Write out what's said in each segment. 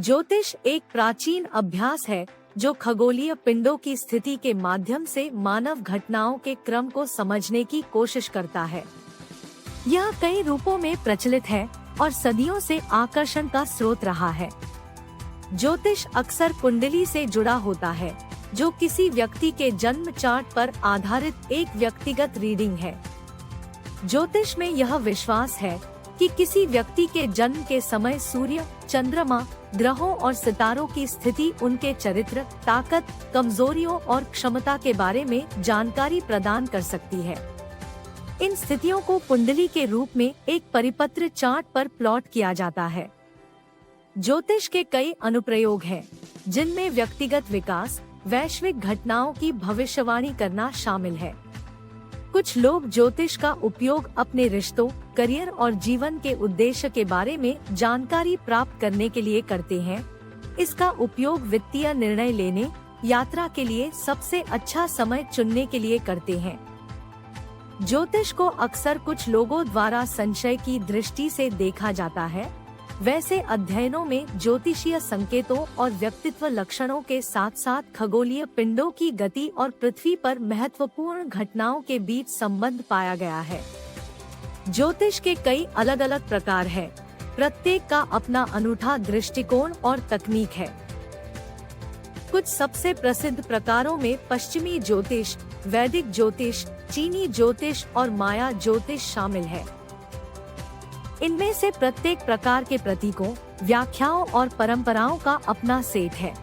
ज्योतिष एक प्राचीन अभ्यास है जो खगोलीय पिंडों की स्थिति के माध्यम से मानव घटनाओं के क्रम को समझने की कोशिश करता है। यह कई रूपों में प्रचलित है और सदियों से आकर्षण का स्रोत रहा है। ज्योतिष अक्सर कुंडली से जुड़ा होता है, जो किसी व्यक्ति के जन्म चार्ट पर आधारित एक व्यक्तिगत रीडिंग है। ज्योतिष में यह विश्वास है कि किसी व्यक्ति के जन्म के समय सूर्य, चंद्रमा, ग्रहों और सितारों की स्थिति उनके चरित्र, ताकत, कमजोरियों और क्षमता के बारे में जानकारी प्रदान कर सकती है। इन स्थितियों को कुंडली के रूप में एक परिपत्र चार्ट पर प्लॉट किया जाता है। ज्योतिष के कई अनुप्रयोग हैं, जिनमें व्यक्तिगत विकास, वैश्विक घटनाओं की भविष्यवाणी करना शामिल है। कुछ लोग ज्योतिष का उपयोग अपने रिश्तों, करियर और जीवन के उद्देश्य के बारे में जानकारी प्राप्त करने के लिए करते हैं। इसका उपयोग वित्तीय निर्णय लेने, यात्रा के लिए सबसे अच्छा समय चुनने के लिए करते हैं। ज्योतिष को अक्सर कुछ लोगों द्वारा संशय की दृष्टि से देखा जाता है। वैसे अध्ययनों में ज्योतिषीय संकेतों और व्यक्तित्व लक्षणों के साथ साथ खगोलीय पिंडों की गति और पृथ्वी पर महत्वपूर्ण घटनाओं के बीच संबंध पाया गया है। ज्योतिष के कई अलग अलग प्रकार हैं। प्रत्येक का अपना अनूठा दृष्टिकोण और तकनीक है। कुछ सबसे प्रसिद्ध प्रकारों में पश्चिमी ज्योतिष, वैदिक ज्योतिष, चीनी ज्योतिष और माया ज्योतिष शामिल है। इनमें से प्रत्येक प्रकार के प्रतीकों, व्याख्याओं और परंपराओं का अपना सेट है।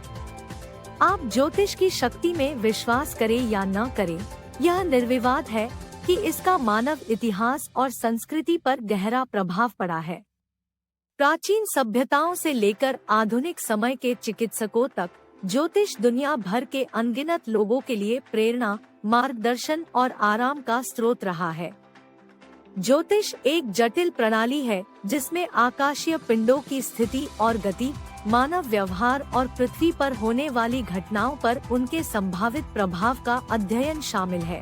आप ज्योतिष की शक्ति में विश्वास करें या न करें, यह निर्विवाद है कि इसका मानव इतिहास और संस्कृति पर गहरा प्रभाव पड़ा है। प्राचीन सभ्यताओं से लेकर आधुनिक समय के चिकित्सकों तक ज्योतिष दुनिया भर के अनगिनत लोगों के लिए प्रेरणा, मार्गदर्शन और आराम का स्रोत रहा है। ज्योतिष एक जटिल प्रणाली है जिसमें आकाशीय पिंडों की स्थिति और गति, मानव व्यवहार और पृथ्वी पर होने वाली घटनाओं पर उनके संभावित प्रभाव का अध्ययन शामिल है।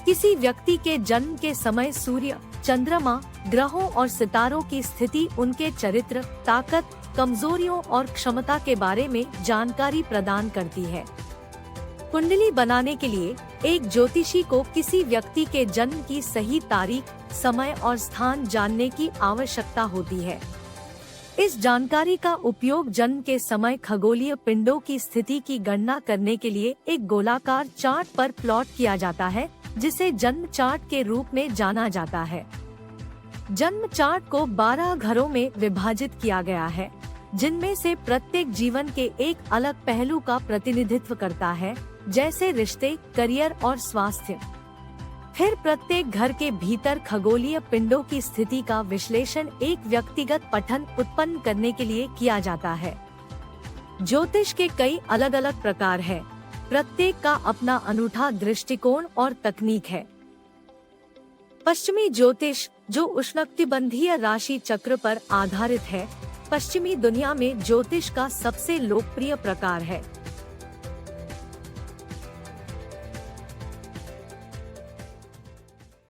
किसी व्यक्ति के जन्म के समय सूर्य, चंद्रमा, ग्रहों और सितारों की स्थिति उनके चरित्र, ताकत, कमजोरियों और क्षमता के बारे में जानकारी प्रदान करती है। कुंडली बनाने के लिए एक ज्योतिषी को किसी व्यक्ति के जन्म की सही तारीख, समय और स्थान जानने की आवश्यकता होती है। इस जानकारी का उपयोग जन्म के समय खगोलीय पिंडों की स्थिति की गणना करने के लिए एक गोलाकार चार्ट पर प्लॉट किया जाता है, जिसे जन्म चार्ट के रूप में जाना जाता है। जन्म चार्ट को 12 घरों में विभाजित किया गया है, जिनमें से प्रत्येक जीवन के एक अलग पहलू का प्रतिनिधित्व करता है, जैसे रिश्ते, करियर और स्वास्थ्य। फिर प्रत्येक घर के भीतर खगोलीय पिंडों की स्थिति का विश्लेषण एक व्यक्तिगत पठन उत्पन्न करने के लिए किया जाता है। ज्योतिष के कई अलग अलग प्रकार हैं। प्रत्येक का अपना अनूठा दृष्टिकोण और तकनीक है। पश्चिमी ज्योतिष, जो उष्णकटिबंधीय राशि चक्र पर आधारित है, पश्चिमी दुनिया में ज्योतिष का सबसे लोकप्रिय प्रकार है।